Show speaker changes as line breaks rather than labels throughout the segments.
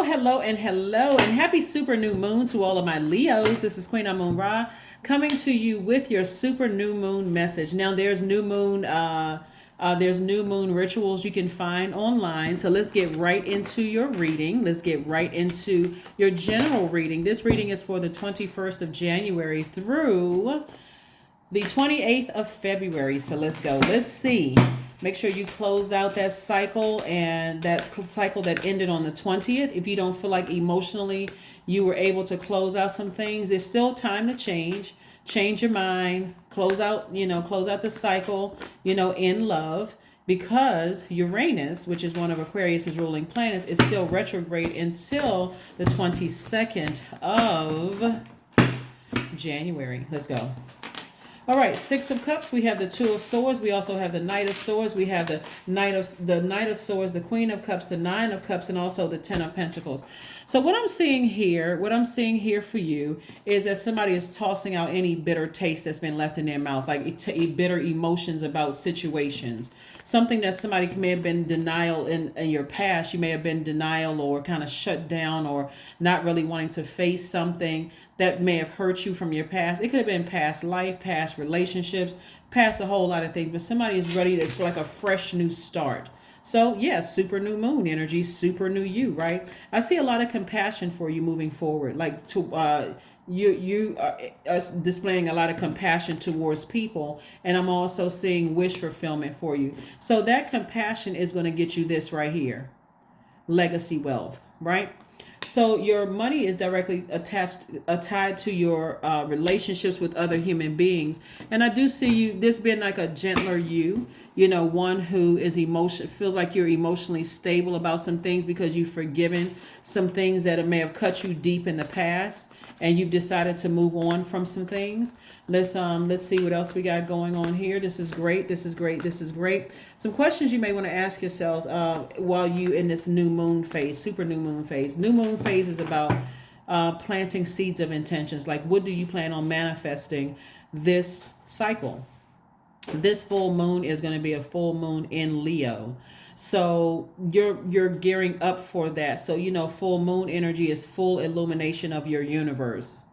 Hello and hello and happy super new moon to all of my Leos. This is Queen Amun Ra coming to you with your super new moon message. Now there's new moon rituals you can find online. So let's get right into your reading. Let's get right into your general reading. This reading is for the 21st of January through the 28th of February. So let's go. Let's see. Make sure you close out that cycle and that cycle that ended on the 20th. If you don't feel like emotionally you were able to close out some things, there's still time to change. Change your mind, close out the cycle, in love, because Uranus, which is one of Aquarius's ruling planets, is still retrograde until the 22nd of January. Let's go. All right, Six of Cups. We have the Two of Swords. We also have the Knight of Swords. We have the Knight of Swords, the Queen of Cups, the Nine of Cups, and also the Ten of Pentacles. So what I'm seeing here for you is that somebody is tossing out any bitter taste that's been left in their mouth, like bitter emotions about situations. Something that somebody may have been denial in your past. You may have been denial or kind of shut down or not really wanting to face something that may have hurt you from your past. It could have been past life, past relationships, past a whole lot of things. But somebody is ready for like a fresh new start. So yeah, super new moon energy, super new you, right? I see a lot of compassion for you moving forward. Like you are displaying a lot of compassion towards people, and I'm also seeing wish fulfillment for you. So that compassion is going to get you this right here, legacy wealth, right? So your money is directly tied to your relationships with other human beings. And I do see you, this being like a gentler you, one who is feels like you're emotionally stable about some things because you've forgiven some things that may have cut you deep in the past, and you've decided to move on from some things. Let's see what else we got going on here. This is great. This is great. This is great. Some questions you may want to ask yourselves while you in this new moon phase, super new moon phase. New moon phase is about planting seeds of intentions. Like, what do you plan on manifesting this cycle? This full moon is going to be a full moon in Leo. So you're gearing up for that. So full moon energy is full illumination of your universe.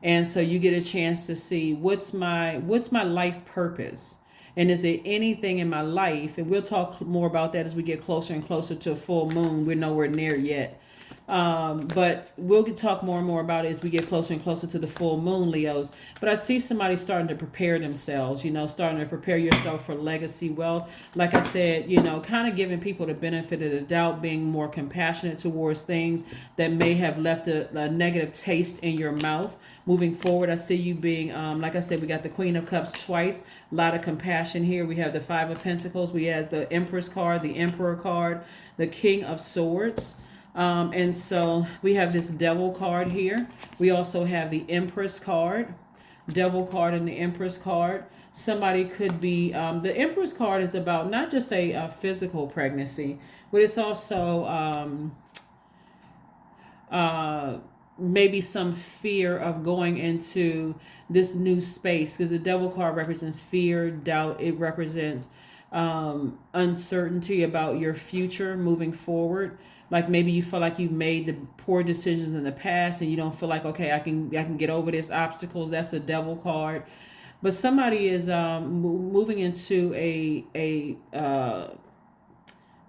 And so you get a chance to see what's my life purpose? And is there anything in my life? And we'll talk more about that as we get closer and closer to a full moon. We're nowhere near yet. But we'll talk more and more about it as we get closer and closer to the full moon, Leos. But I see somebody starting to prepare themselves, starting to prepare yourself for legacy wealth. Like I said, kind of giving people the benefit of the doubt, being more compassionate towards things that may have left a negative taste in your mouth. Moving forward, I see you being, like I said, we got the Queen of Cups twice. A lot of compassion here. We have the Five of Pentacles. We have the Empress card, the Emperor card, the King of Swords. And so we have this Devil card here. We also have the Empress card, Devil card, and the Empress card. Somebody could be, the Empress card is about not just a physical pregnancy, but it's also maybe some fear of going into this new space, because the Devil card represents fear, doubt. It represents uncertainty about your future moving forward. Like maybe you feel like you've made the poor decisions in the past and you don't feel like, okay, I can get over this obstacles. That's a Devil card. But somebody is moving into a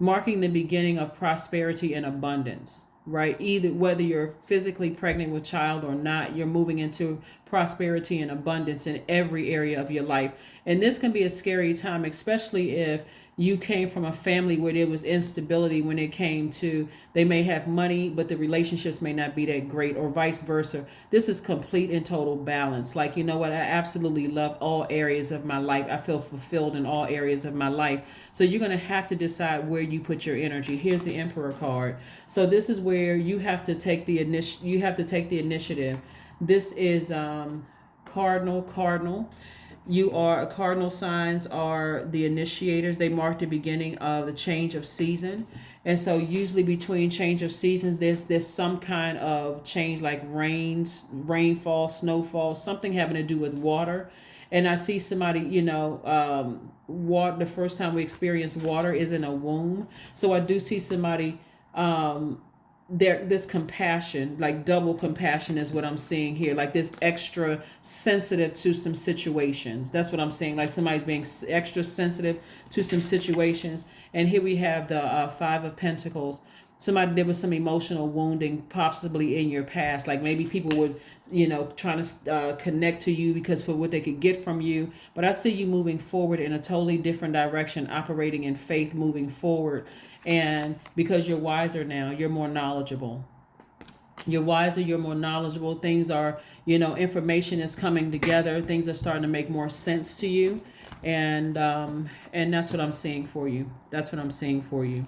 marking the beginning of prosperity and abundance, right? Either whether you're physically pregnant with child or not, you're moving into prosperity and abundance in every area of your life. And this can be a scary time, especially if you came from a family where there was instability when it came to, they may have money, but the relationships may not be that great, or vice versa. This is complete and total balance. Like, you know what? I absolutely love all areas of my life. I feel fulfilled in all areas of my life. So you're going to have to decide where you put your energy. Here's the Emperor card. So this is where you have to take the initiative. This is cardinal. Cardinal signs are the initiators. They mark the beginning of the change of season. And so usually between change of seasons, there's some kind of change, like rainfall, snowfall, something having to do with water. And I see somebody, water, the first time we experience water is in a womb. So I do see somebody this compassion, like double compassion is what I'm seeing here, like this extra sensitive to some situations. That's what I'm saying, like somebody's being extra sensitive to some situations. And here we have the Five of Pentacles. Somebody, there was some emotional wounding possibly in your past, like maybe people would, trying to connect to you because for what they could get from you. But I see you moving forward in a totally different direction, operating in faith, moving forward. And because you're wiser now, you're more knowledgeable. You're wiser, you're more knowledgeable. Things are, information is coming together. Things are starting to make more sense to you. And that's what I'm seeing for you. That's what I'm seeing for you.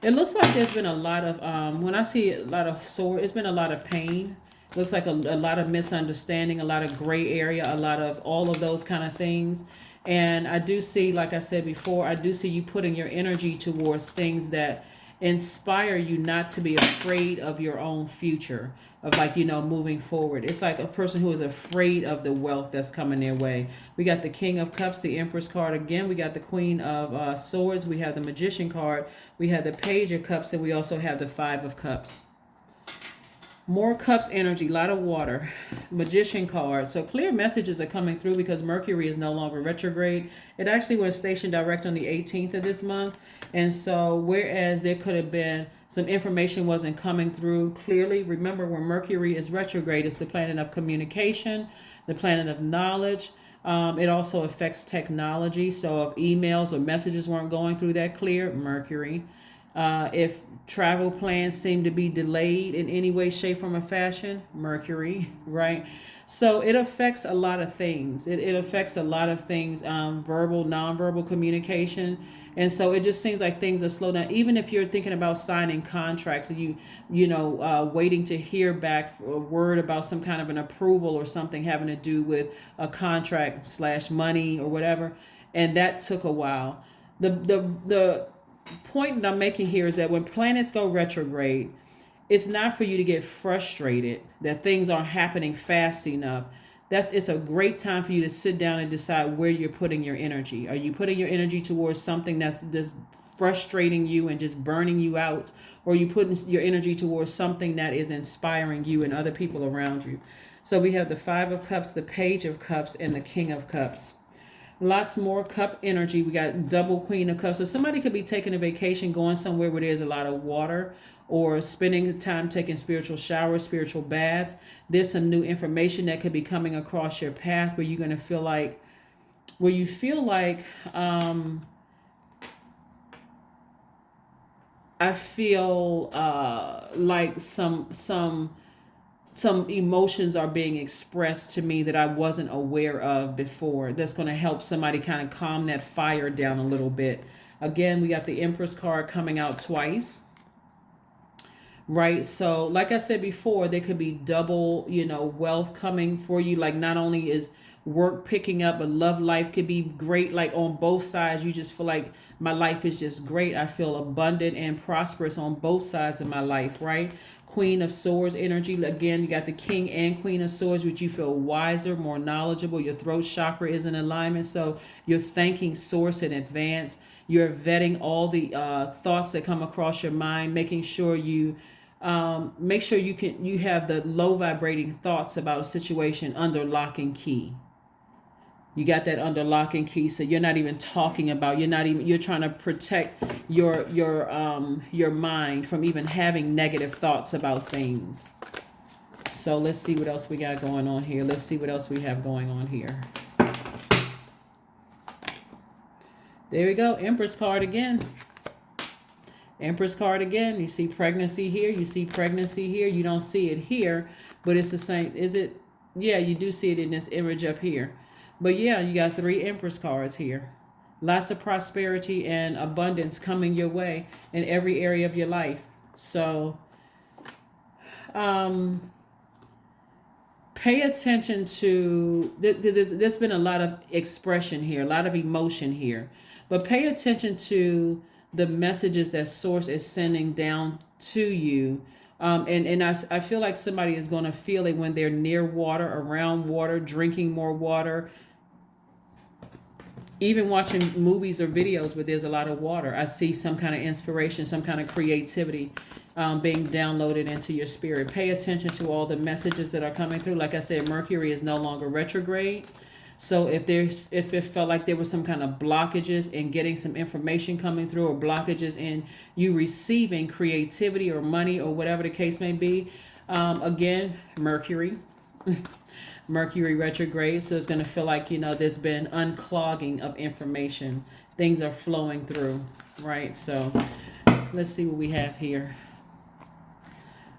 It looks like there's been a lot of, when I see a lot of sword, it's been a lot of pain. It looks like a lot of misunderstanding, a lot of gray area, a lot of all of those kind of things. And I do see, like I said before, I do see you putting your energy towards things that inspire you not to be afraid of your own future, of like, moving forward. It's like a person who is afraid of the wealth that's coming their way. We got the King of Cups, the Empress card again. We got the Queen of Swords. We have the Magician card. We have the Page of Cups, and we also have the Five of Cups. More cups energy, a lot of water. Magician card. So clear messages are coming through because Mercury is no longer retrograde. It actually was stationed direct on the 18th of this month. And so whereas there could have been some information wasn't coming through clearly, remember when Mercury is retrograde, it's the planet of communication, the planet of knowledge. It also affects technology. So if emails or messages weren't going through that clear, Mercury. If travel plans seem to be delayed in any way, shape, form, or fashion, Mercury, right? So it affects a lot of things. It affects a lot of things, verbal, nonverbal communication. And so it just seems like things are slowed down. Even if you're thinking about signing contracts and waiting to hear back for a word about some kind of an approval or something having to do with a contract / money or whatever. And that took a while. The point that I'm making here is that when planets go retrograde, it's not for you to get frustrated that things aren't happening fast enough. It's a great time for you to sit down and decide where you're putting your energy. Are you putting your energy towards something that's just frustrating you and just burning you out? Or are you putting your energy towards something that is inspiring you and other people around you? So we have the Five of Cups, the Page of Cups, and the King of Cups. Lots more cup energy. We got double Queen of Cups. So somebody could be taking a vacation, going somewhere where there's a lot of water, or spending time taking spiritual showers, spiritual baths. There's some new information that could be coming across your path where you're going to feel like, I feel like some emotions are being expressed to me that I wasn't aware of before. That's going to help somebody kind of calm that fire down a little bit. Again, we got the Empress card coming out twice. Right. So like I said before, there could be double, wealth coming for you. Like not only is work picking up, but love life could be great. Like on both sides, you just feel like my life is just great. I feel abundant and prosperous on both sides of my life. Right. Queen of Swords energy. Again, you got the King and Queen of Swords, which you feel wiser, more knowledgeable. Your throat chakra is in alignment. So you're thanking Source in advance. You're vetting all the thoughts that come across your mind, making sure you have the low vibrating thoughts about a situation under lock and key. You got that under lock and key, so you're not even talking about. You're trying to protect your mind from even having negative thoughts about things. So let's see what else we got going on here. Let's see what else we have going on here. There we go. Empress card again. Empress card again. You see pregnancy here. You see pregnancy here. You don't see it here, but it's the same. Is it? Yeah, you do see it in this image up here. But yeah, you got 3 Empress cards here. Lots of prosperity and abundance coming your way in every area of your life. So pay attention to, because there's been a lot of expression here, a lot of emotion here. But pay attention to the messages that Source is sending down to you. And I feel like somebody is going to feel it when they're near water, around water, drinking more water. Even watching movies or videos where there's a lot of water, I see some kind of inspiration, some kind of creativity being downloaded into your spirit. Pay attention to all the messages that are coming through. Like I said, Mercury is no longer retrograde. So if it felt like there was some kind of blockages in getting some information coming through, or blockages in you receiving creativity or money or whatever the case may be, again, Mercury. Mercury retrograde, so it's going to feel like, there's been unclogging of information. Things are flowing through, right? So let's see what we have here.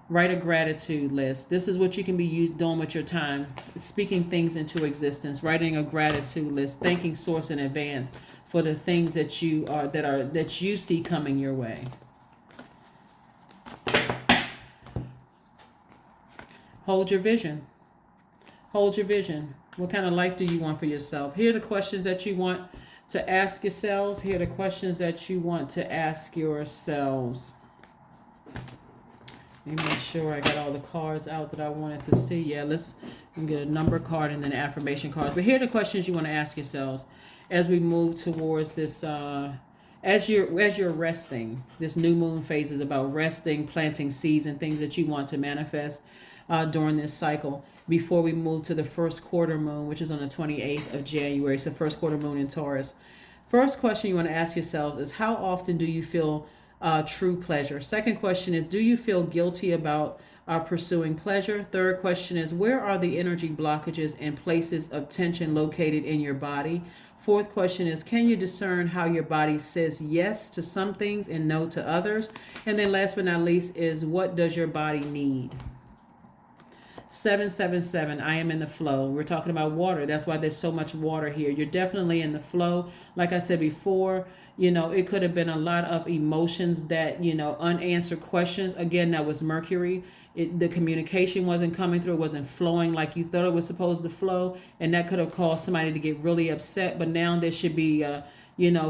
Write a gratitude list. This is what you can be doing with your time, speaking things into existence, writing a gratitude list, thanking source in advance for the things that you see coming your way. Hold your vision. Hold your vision. What kind of life do you want for yourself? Here are the questions that you want to ask yourselves. Here are the questions that you want to ask yourselves. Let me make sure I got all the cards out that I wanted to see. Yeah, let's get a number card and then affirmation cards. But here are the questions you want to ask yourselves as we move towards this. As you're resting, this new moon phase is about resting, planting seeds, and things that you want to manifest during this cycle. Before we move to the first quarter moon, which is on the 28th of January. It's the first quarter moon in Taurus. First question you want to ask yourselves is, how often do you feel true pleasure? Second question is, do you feel guilty about pursuing pleasure? Third question is, where are the energy blockages and places of tension located in your body? Fourth question is, can you discern how your body says yes to some things and no to others? And then last but not least is, what does your body need? 777, I am in the flow. We're talking about water. That's why there's so much water here. You're definitely in the flow. Like I said before, it could have been a lot of emotions that, unanswered questions. Again, that was Mercury. The communication wasn't coming through. It wasn't flowing like you thought it was supposed to flow. And that could have caused somebody to get really upset. But now there should be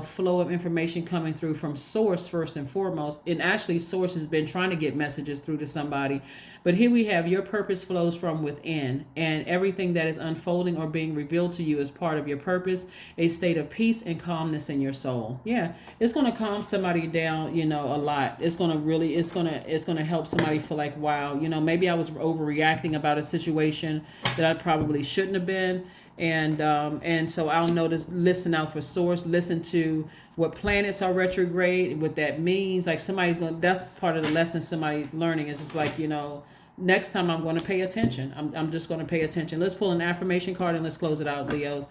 flow of information coming through from source first and foremost. And actually, source has been trying to get messages through to somebody. But here we have your purpose flows from within, and everything that is unfolding or being revealed to you is part of your purpose, a state of peace and calmness in your soul. Yeah, it's going to calm somebody down, a lot. It's going to help somebody feel like, wow, maybe I was overreacting about a situation that I probably shouldn't have been. And so I'll notice, listen out for source, listen to what planets are retrograde, what that means. Like that's part of the lesson somebody's learning, is just like, next time I'm going to pay attention. I'm just going to pay attention. Let's pull an affirmation card and let's close it out, Leos.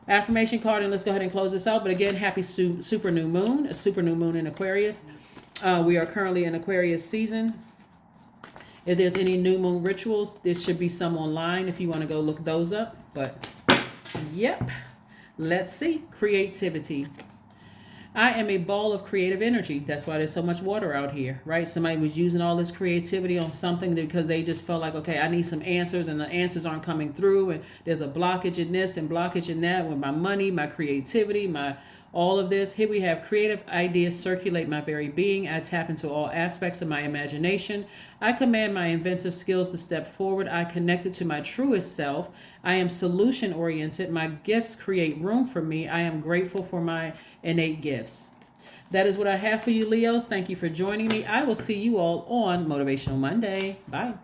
Affirmation card, and let's go ahead and close this out. But again, happy super new moon, a super new moon in Aquarius. We are currently in Aquarius season. If there's any new moon rituals, there should be some online if you want to go look those up. But yep, let's see. Creativity. I am a ball of creative energy. That's why there's so much water out here, right? Somebody was using all this creativity on something because they just felt like, okay, I need some answers, and the answers aren't coming through, and there's a blockage in this and blockage in that with my money, my creativity, all of this. Here we have creative ideas circulate my very being. I tap into all aspects of my imagination. I command my inventive skills to step forward. I connect it to my truest self. I am solution oriented. My gifts create room for me. I am grateful for my innate gifts. That is what I have for you, Leos. Thank you for joining me. I will see you all on Motivational Monday. Bye.